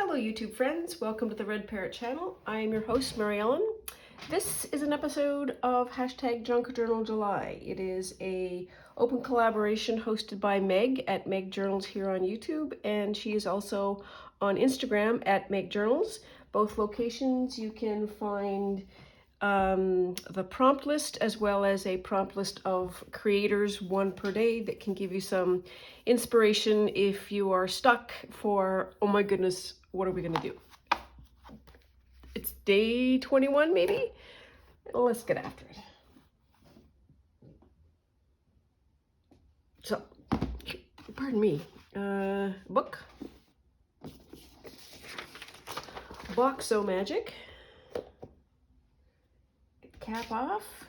Hello YouTube friends, welcome to the Red Parrot channel. I am your host Mary Ellen. This is an episode of Junk Journal July. It is a open collaboration hosted by Meg at Meg Journals here on YouTube, and she is also on Instagram at Meg Journals. Both locations you can find the prompt list as well as a prompt list of creators, one per day, that can give you some inspiration if you are stuck for, oh my goodness, what are we gonna do? It's day 21 maybe? Let's get after it. So, pardon me, book, Boxo Magic. Cap off,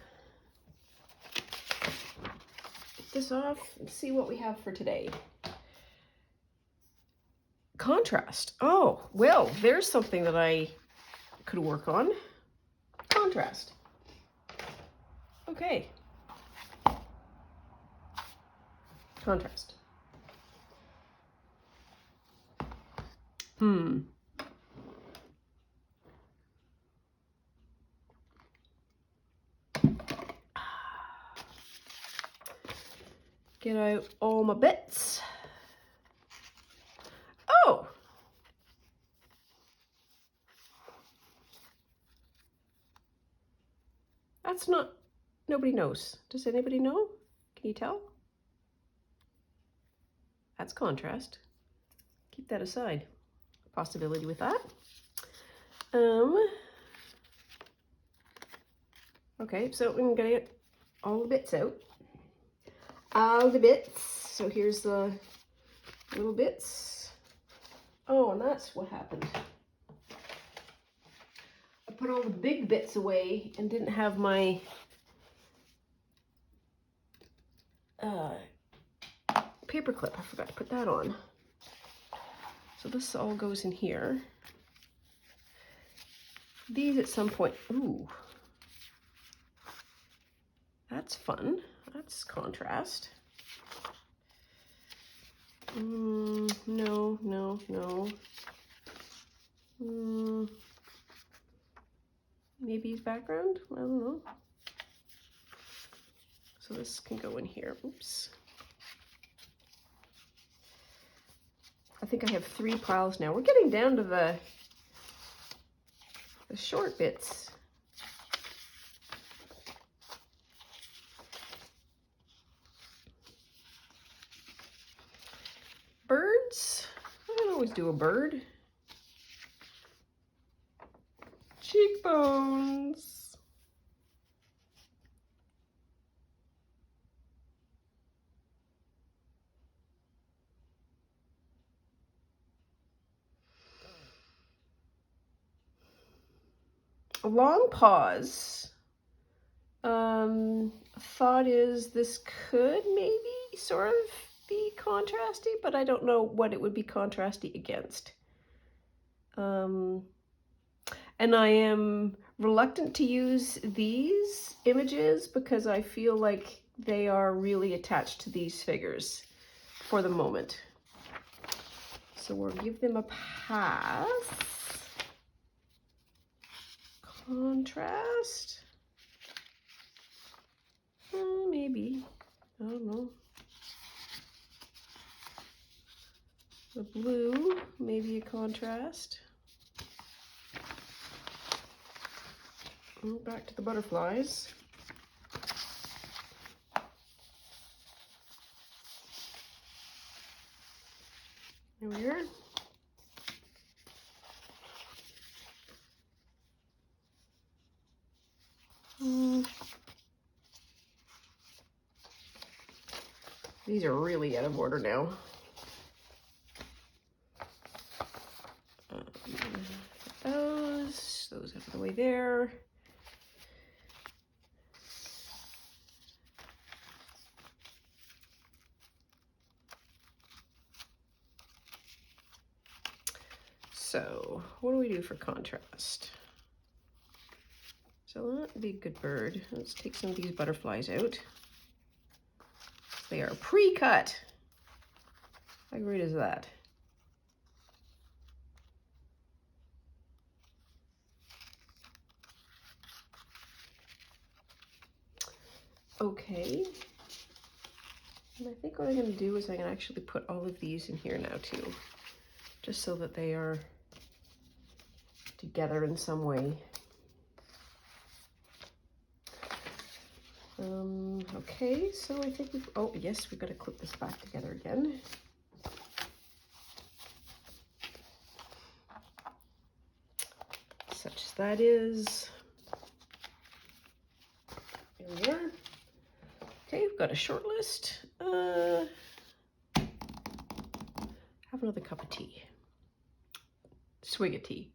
get this off, and see what we have for today. Contrast. Oh, well, there's something that I could work on. Contrast. Okay. Contrast. Get out all my bits. Oh! That's not, nobody knows. Does anybody know? Can you tell? That's contrast. Keep that aside. Possibility with that. Okay, so I'm gonna get all the bits out. All the bits. So here's the little bits. Oh, and that's what happened. I put all the big bits away and didn't have my paper clip. I forgot to put that on. So this all goes in here. These at some point, ooh, that's fun. That's contrast. No. Maybe background? I don't know. So this can go in here. Oops. I think I have 3 piles now. We're getting down to the short bits. Birds. I don't always do a bird. Cheekbones. A long pause. Thought is this could maybe sort of be contrasty, but I don't know what it would be contrasty against. And I am reluctant to use these images because I feel like they are really attached to these figures for the moment. So we'll give them a pass. Contrast. Maybe. I don't know. The blue, maybe a contrast. Back to the butterflies. There we are. These are really out of order now. Those out of the way there. So, what do we do for contrast? So that would be a good bird. Let's take some of these butterflies out. They are pre-cut. How great is that? okay. And I think what I'm going to do is I'm going to actually put all of these in here now too, just so that they are together in some way. Okay, so I think we've, oh yes, we've got to clip this back together again. Such as that is. There we are. Okay, we've got a short list. Have another cup of tea. Swig of tea.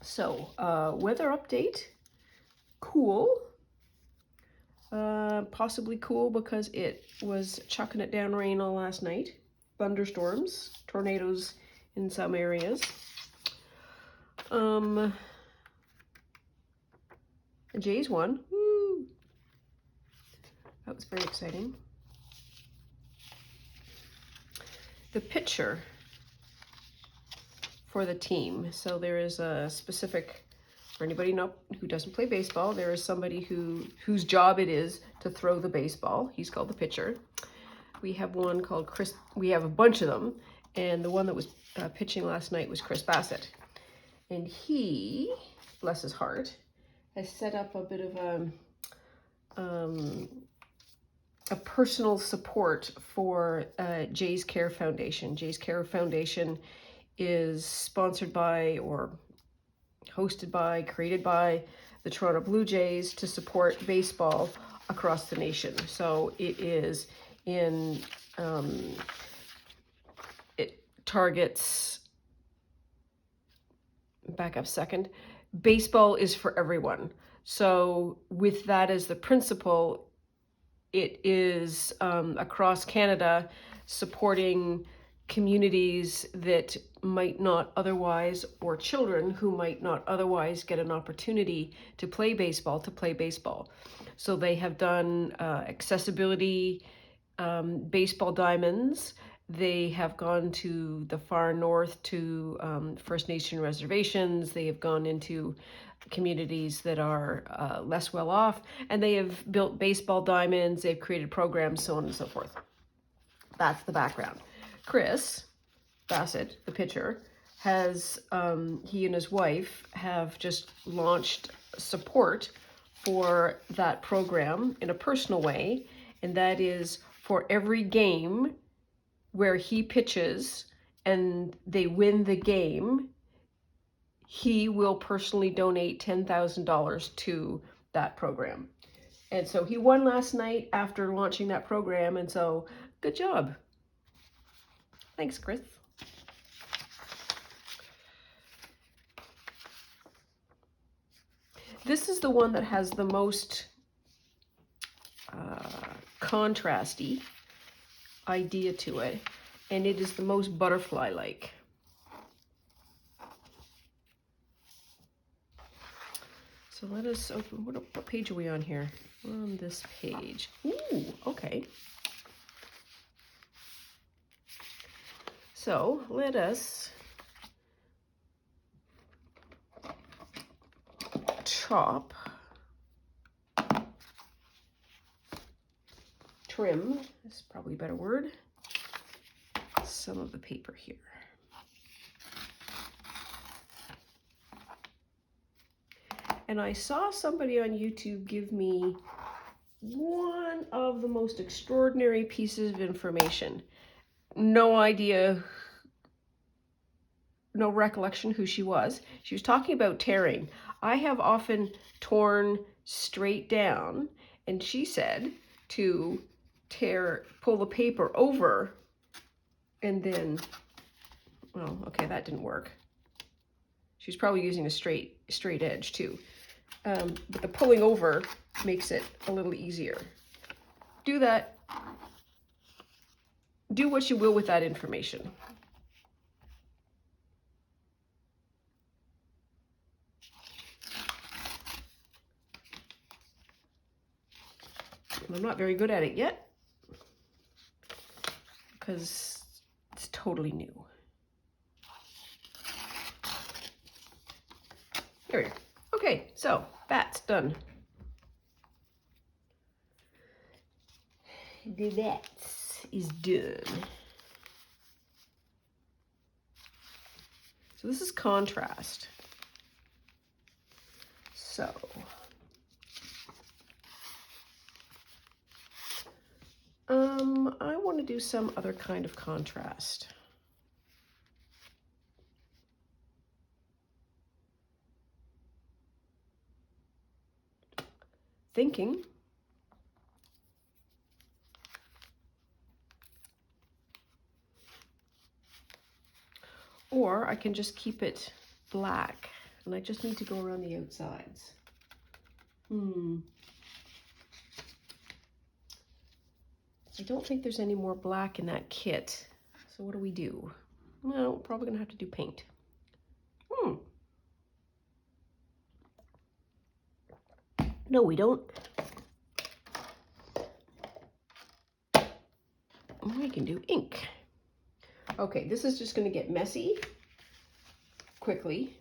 So, weather update. Cool. Possibly cool because it was chucking it down rain all last night. Thunderstorms, tornadoes in some areas. Jays won. Woo! That was very exciting. The pitcher for the team. So there is a specific, for anybody who doesn't play baseball, there is somebody whose job it is to throw the baseball. He's called the pitcher. We have one called Chris. We have a bunch of them, and the one that was pitching last night was Chris Bassett. And he, bless his heart, has set up a bit of a personal support for Jay's Care Foundation. Jay's Care Foundation is sponsored by or hosted by, created by the Toronto Blue Jays to support baseball across the nation. So it is in, it targets, back up a second, baseball is for everyone. So with that as the principle, it is across Canada supporting communities that might not otherwise, or children who might not otherwise get an opportunity to play baseball, So they have done accessibility baseball diamonds. They have gone to the far north to First Nation reservations. They have gone into communities that are less well off, and they have built baseball diamonds. They've created programs, so on and so forth. That's the background. Chris Bassett, the pitcher, has, he and his wife have just launched support for that program in a personal way, and that is for every game where he pitches and they win the game, he will personally donate $10,000 to that program. And so he won last night after launching that program, and so good job. Thanks, Chris. This is the one that has the most contrasty idea to it, and it is the most butterfly-like. So let us open, what page are we on here? We're on this page. Ooh, okay. So let us chop, trim, is probably a better word, some of the paper here. And I saw somebody on YouTube give me one of the most extraordinary pieces of information. No idea, no recollection who she was. She was talking about tearing. I have often torn straight down, and she said to pull the paper over, and then, well, okay, that didn't work. She's probably using a straight edge too. But the pulling over makes it a little easier. Do that. Do what you will with that information. I'm not very good at it yet because it's totally new. There we go. Okay, so that's done. That is done. So this is contrast. So I want to do some other kind of contrast. Thinking or I can just keep it black and I just need to go around the outsides. I don't think there's any more black in that kit. So what do we do? Well, we're probably gonna have to do paint. No, we don't. We can do ink. Okay, this is just gonna get messy quickly.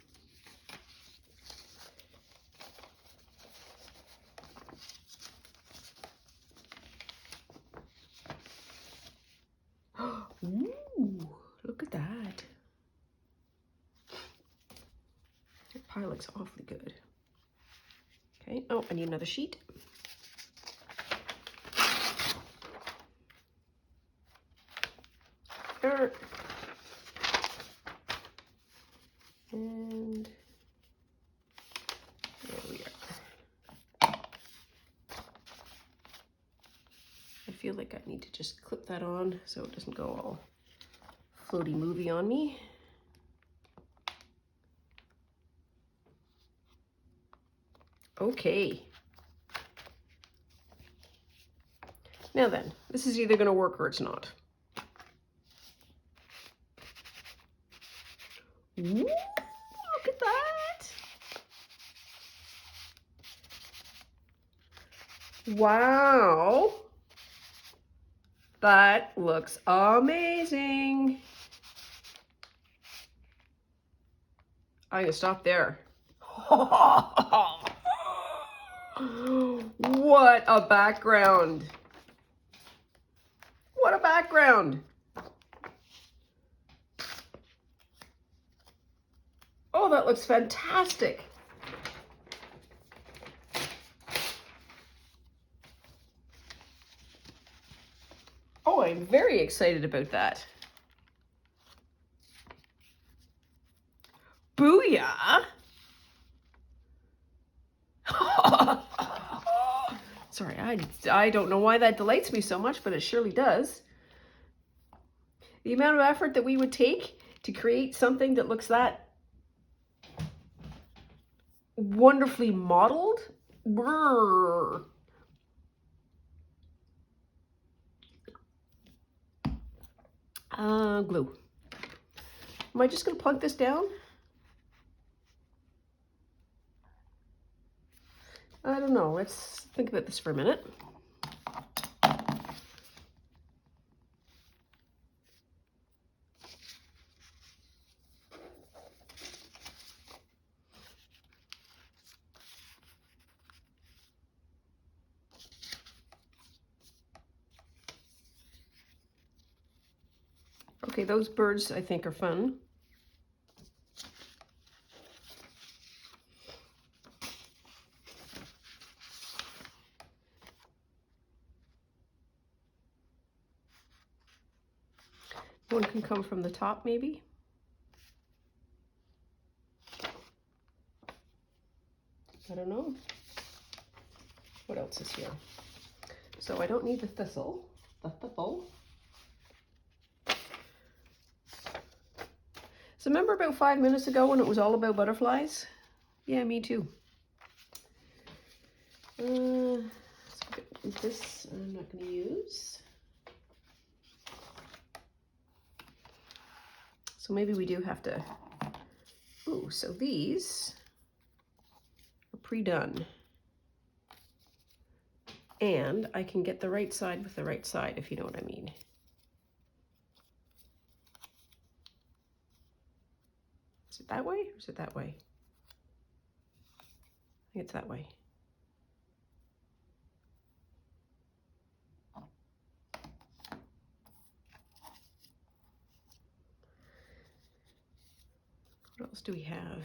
Ooh, look at that. That pie looks awfully good. Okay, oh, I need another sheet. And there we are. I feel like I need to just clip that on so it doesn't go all floaty movie on me. Okay. Now then, this is either going to work or it's not. Ooh, look at that. Wow. That looks amazing. I'm going to stop there. What a background. What a background. Oh, that looks fantastic. Oh, I'm very excited about that. Booyah. Sorry, I don't know why that delights me so much, but it surely does. The amount of effort that we would take to create something that looks that wonderfully modeled. Brrr. Glue. Am I just going to plunk this down? I don't know. Let's think about this for a minute. Okay, those birds I think are fun. One can come from the top, maybe. I don't know. What else is here? So I don't need the thistle. The thistle. So remember about 5 minutes ago when it was all about butterflies? Yeah, me too. This I'm not going to use. So maybe we do have to, ooh, so these are pre-done. And I can get the right side with the right side, if you know what I mean. Is it that way or is it that way? think it's that way. What else do we have?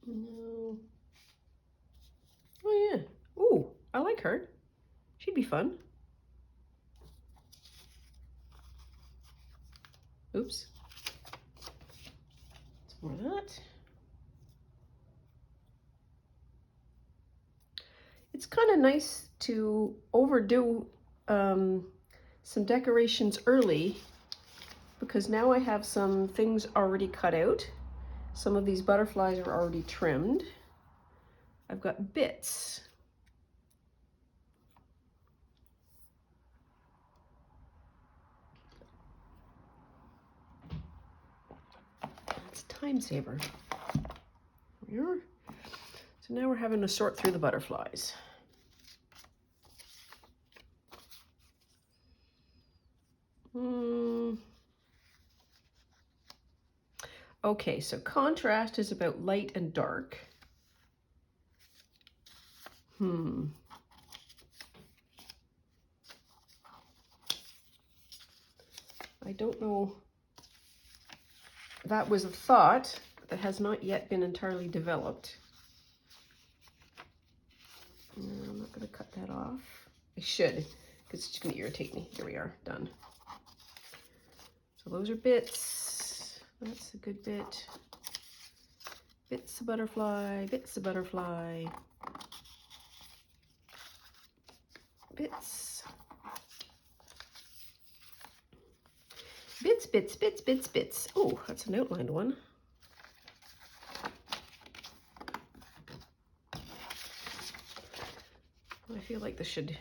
No. Oh yeah. Ooh, I like her. She'd be fun. Oops. Some more of that. It's kind of nice to overdo some decorations early, because now I have some things already cut out. Some of these butterflies are already trimmed. I've got bits. It's a time saver. Here. So now we're having to sort through the butterflies. Okay, so contrast is about light and dark. I don't know. That was a thought that has not yet been entirely developed. I'm not going to cut that off. I should, because it's going to irritate me. Here we are, done. So those are bits. That's a good bit. Bits of butterfly, bits of butterfly. Bits. Bits, bits, bits, bits, bits. Oh, that's an outlined one. I feel like this should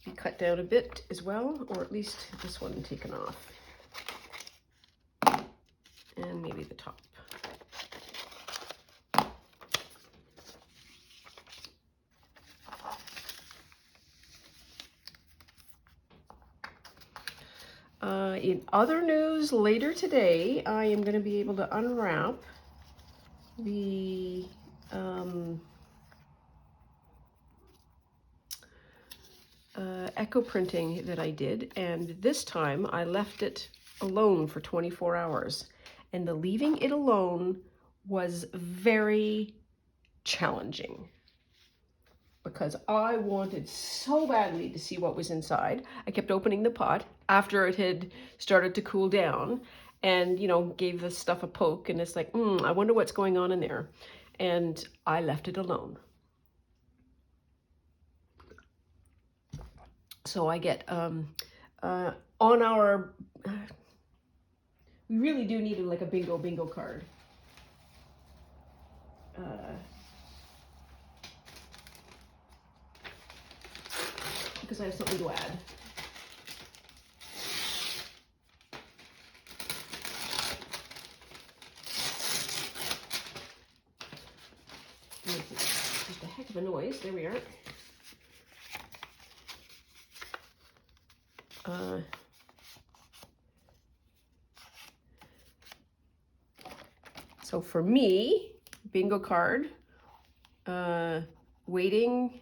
be cut down a bit as well, or at least this one taken off. And maybe the top. In other news, later today, I am going to be able to unwrap the echo printing that I did, and this time I left it alone for 24 hours, and the leaving it alone was very challenging because I wanted so badly to see what was inside. I kept opening the pot after it had started to cool down and, you know, gave the stuff a poke, and it's like, I wonder what's going on in there. And I left it alone. So I get, on our, we really do need like a bingo card. Because I have something to add. Just a heck of a noise. There we are. So for me, bingo card, waiting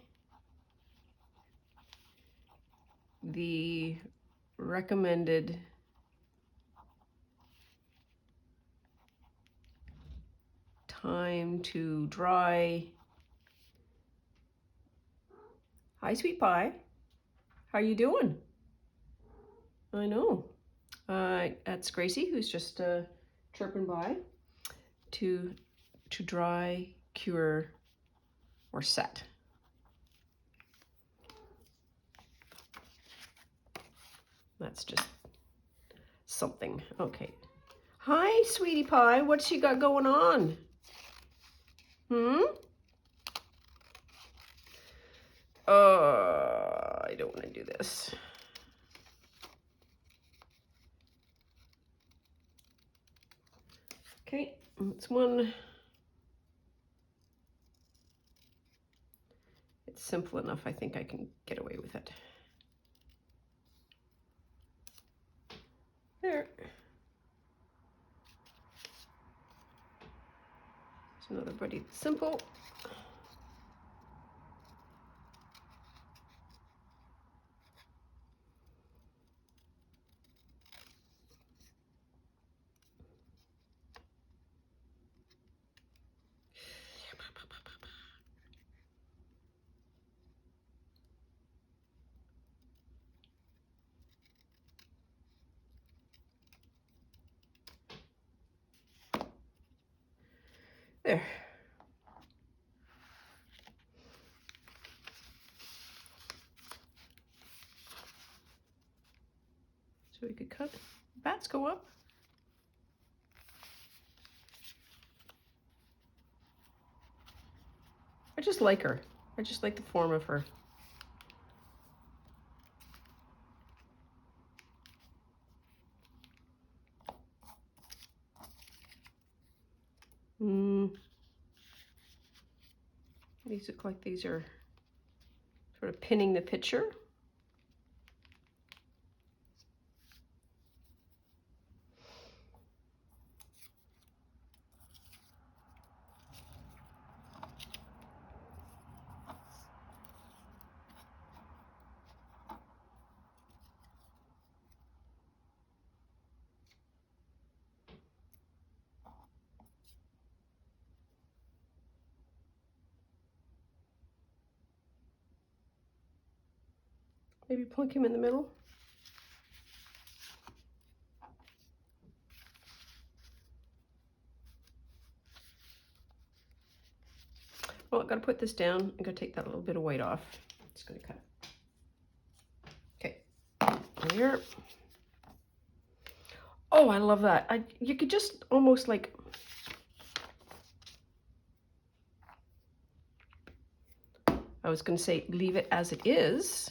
the recommended time to dry. Hi, sweet pie. How you doing? I know. That's Gracie, who's just chirping by. To dry, cure, or set. That's just something. Okay. Hi, sweetie pie. What's she got going on? I don't want to do this. Okay, that's one. It's simple enough. I think I can get away with it. There. Another Buddy Simple. There. So we could cut. Bats go up. I just like her. I just like the form of her. These look like these are sort of pinning the picture. Maybe plunk him in the middle. Well, I've got to put this down. I'm going to take that little bit of white off. Just going to cut. Okay, here. Oh, I love that. You could just almost like, I was going to say leave it as it is.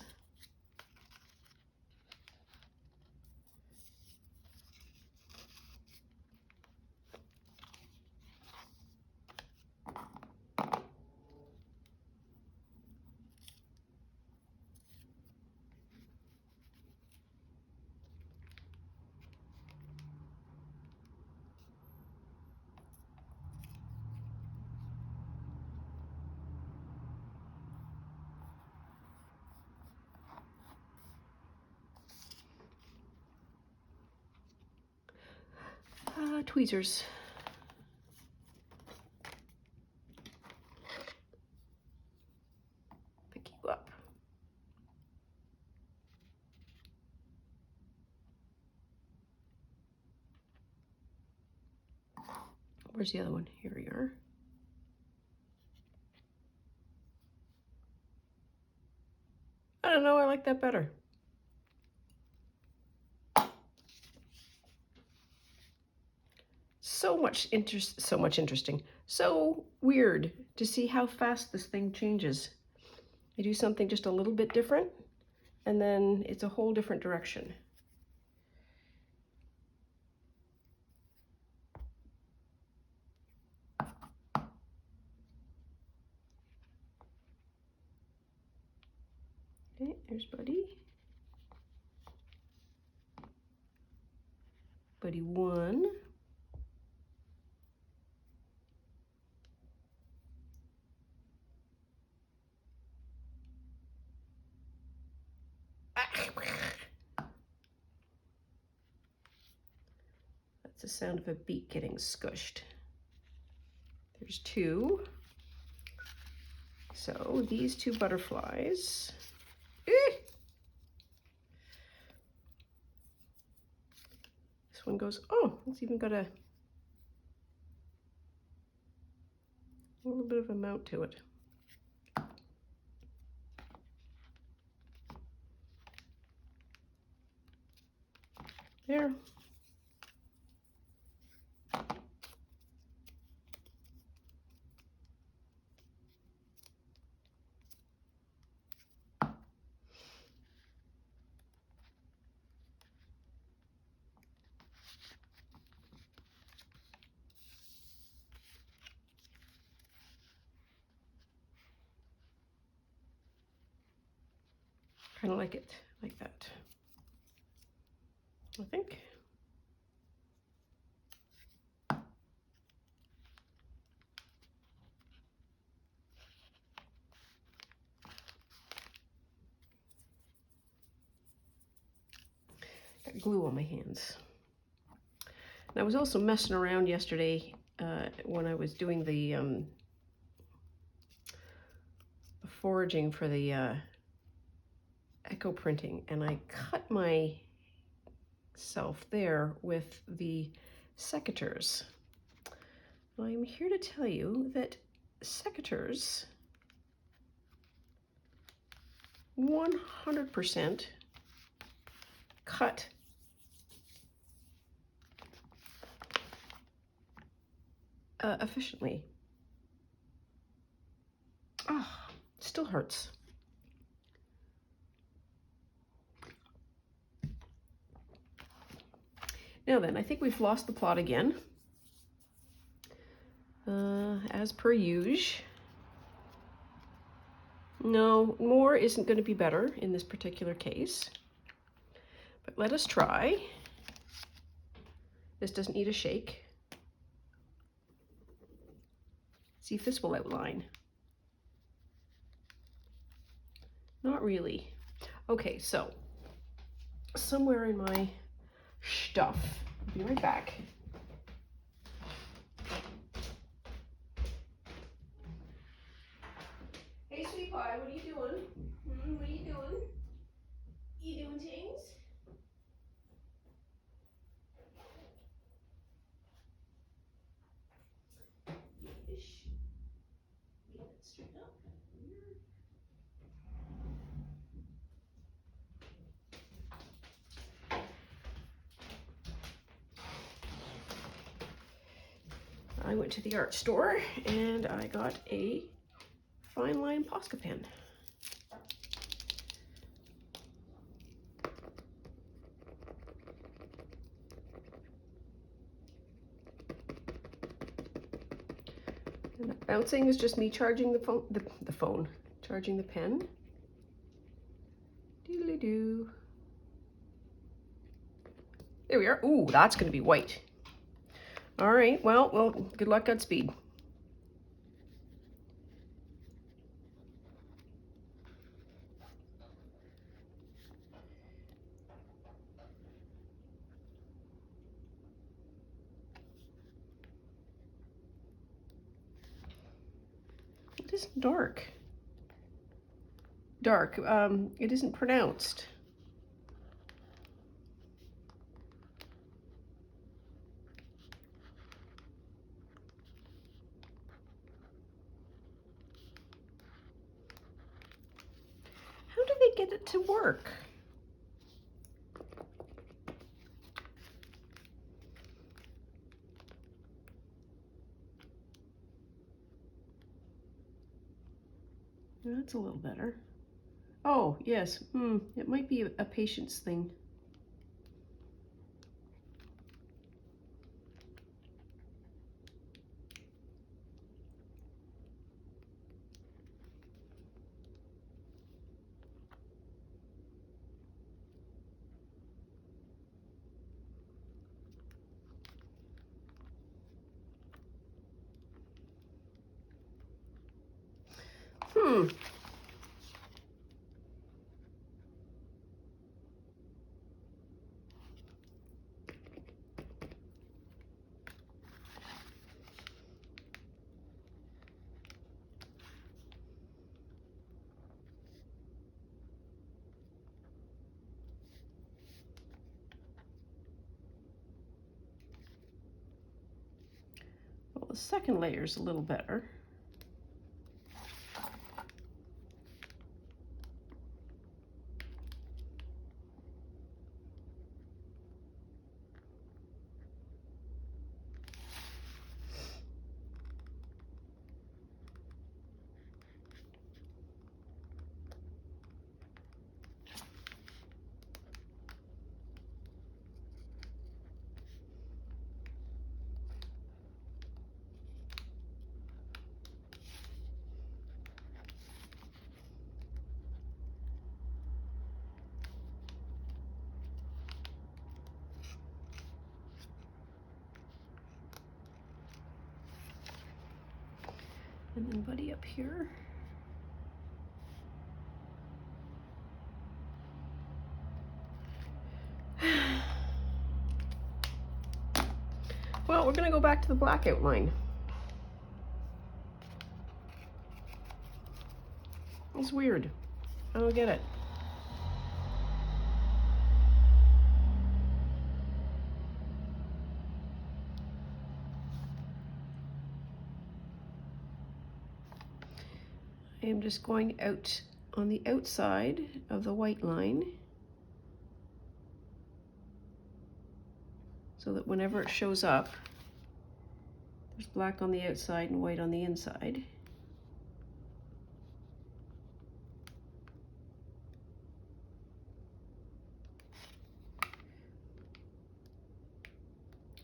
Tweezers. Pick you up. Where's the other one? Here we are. I don't know, I like that better. So much interesting. So weird to see how fast this thing changes. I do something just a little bit different, and then it's a whole different direction. Okay, there's Buddy. Buddy 1. That's the sound of a beak getting squished. There's 2. So these 2 butterflies. This one goes, oh, it's even got a little bit of a mount to it. There. Kind of like it like that, I think. got glue on my hands. And I was also messing around yesterday when I was doing the foraging for the echo printing, and I cut myself there with the secateurs. I'm here to tell you that secateurs 100% cut efficiently. Oh, still hurts. Now then, I think we've lost the plot again. As per usual. No, more isn't going to be better in this particular case. But let us try. This doesn't need a shake. See if this will outline. Not really. Okay, so somewhere in my stuff, I'll be right back. Hey, sweet pie, what are you doing? What are you doing? You doing things? Yes. Get it straight up. I went to the art store and I got a fine line Posca pen. And the bouncing is just me charging the phone, charging the pen. Doodly-doo. There we are. Ooh, that's going to be white. All right, well, good luck, Godspeed. It isn't dark. Dark. It isn't pronounced. How do they get it to work? That's a little better. Oh, yes. It might be a patience thing. Well, the second layer is a little better. And then Buddy up here. Well, we're going to go back to the black outline. It's weird. I don't get it. I am just going out on the outside of the white line so that whenever it shows up, there's black on the outside and white on the inside.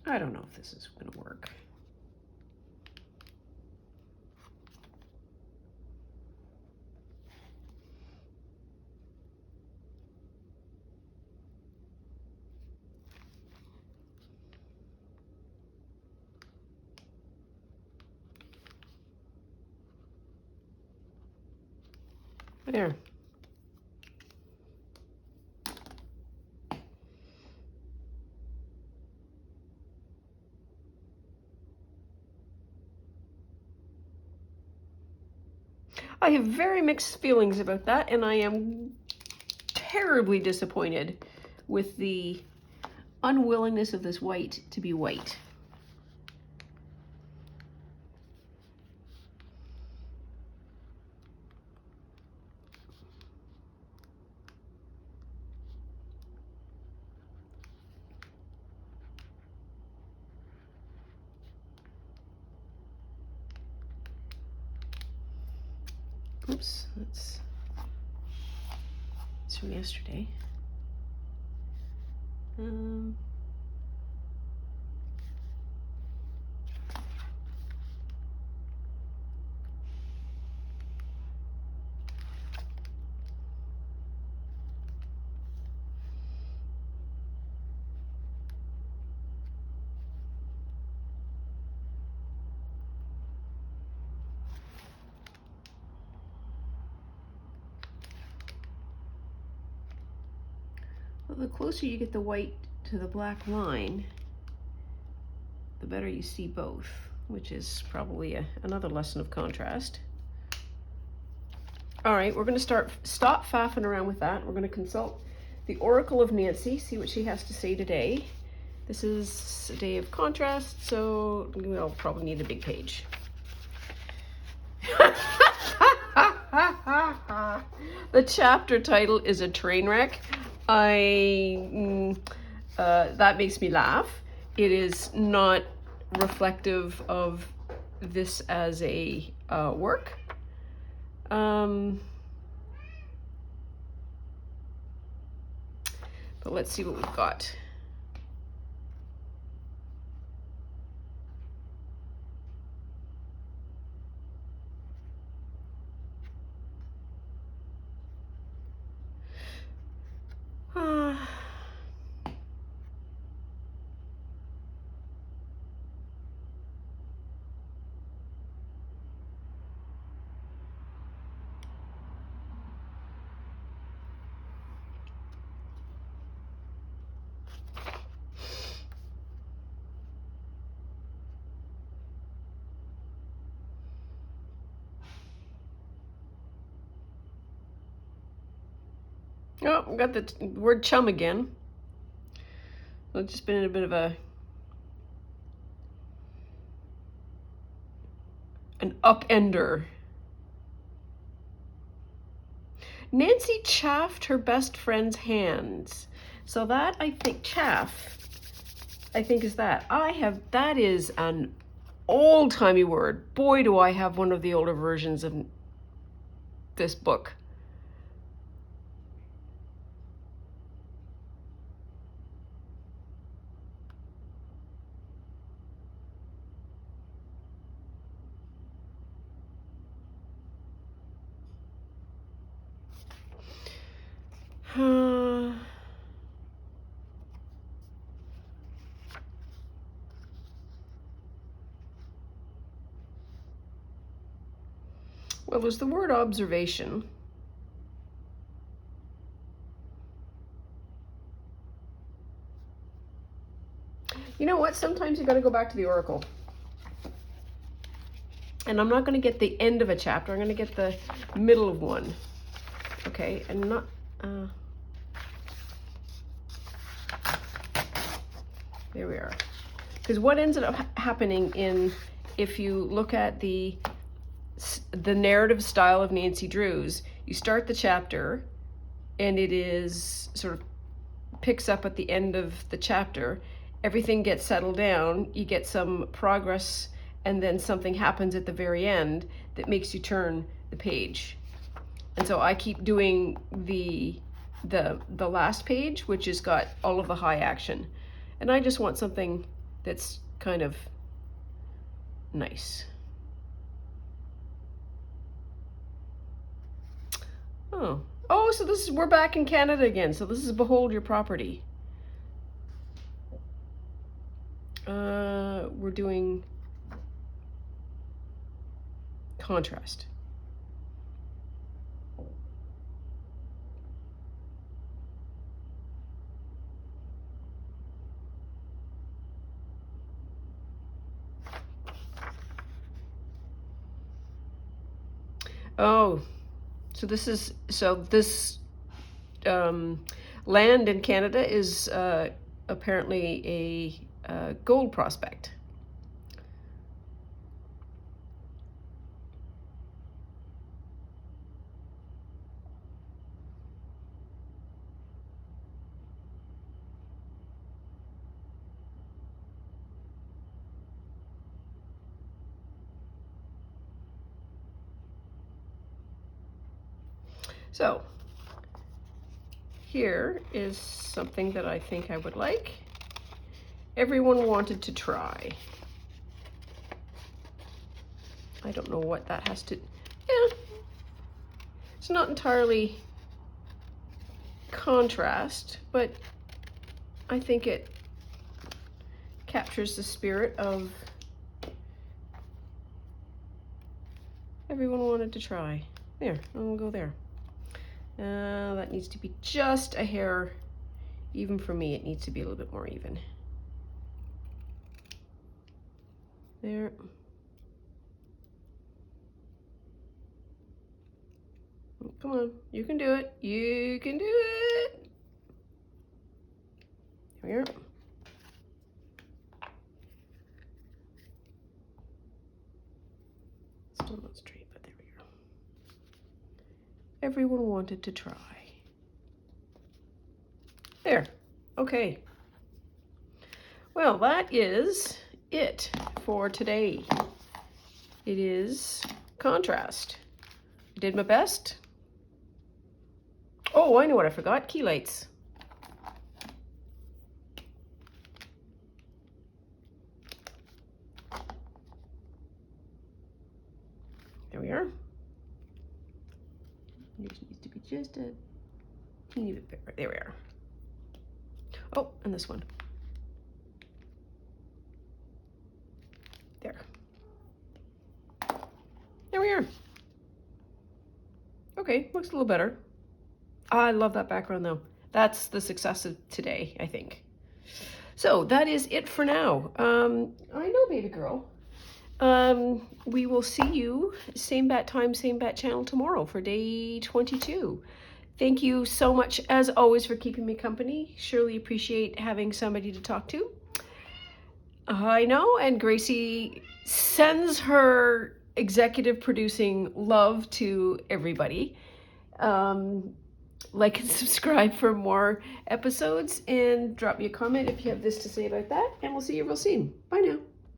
I don't know if this is going to work. There. I have very mixed feelings about that, and I am terribly disappointed with the unwillingness of this white to be white. Oops, it's from yesterday. Well, the closer you get the white to the black line, the better you see both, which is probably another lesson of contrast. All right, we're going to stop faffing around with that. We're going to consult the Oracle of Nancy, see what she has to say today. This is a day of contrast, so we'll probably need a big page. The chapter title is a train wreck. That makes me laugh. It is not reflective of this as a work. But let's see what we've got. Oh, we got the word chum again. It's just been a bit of an upender. Nancy chaffed her best friend's hands. So that, I think, chaff, I think is that. That is an old-timey word. Boy, do I have one of the older versions of this book. Well, there's the word observation. You know what? Sometimes you got to go back to the Oracle. And I'm not going to get the end of a chapter. I'm going to get the middle of one. Okay, and not... there we are. Because what ends up happening if you look at the narrative style of Nancy Drew's, you start the chapter and it is sort of picks up at the end of the chapter. Everything gets settled down. You get some progress, and then something happens at the very end that makes you turn the page. And so I keep doing the last page, which has got all of the high action. And I just want something that's kind of nice. Oh, so we're back in Canada again. So this is Behold Your Property. We're doing contrast. Oh, so this land in Canada is apparently a gold prospect. So here is something that I think I would like. Everyone wanted to try. I don't know what that has to... Yeah. It's not entirely contrast, but I think it captures the spirit of everyone wanted to try. There, I'll go there. That needs to be just a hair, even for me, it needs to be a little bit more even. There. Come on, you can do it. You can do it. Here we are. Still not straight, but there we go. Everyone wanted to try. There. Okay. Well, that is it for today. It is contrast. I did my best. Oh, I know what I forgot. Key lights. There we are. This needs to be just a teeny bit bigger. There we are. Oh, and this one. There. There we are. Okay, looks a little better. I love that background though. That's the success of today, I think. So that is it for now. I know, baby girl. We will see you same bat time, same bat channel tomorrow for day 22. Thank you so much, as always, for keeping me company. Surely appreciate having somebody to talk to. I know, and Gracie sends her executive producing love to everybody. Like and subscribe for more episodes, and drop me a comment if you have this to say about that, and we'll see you real soon. Bye now.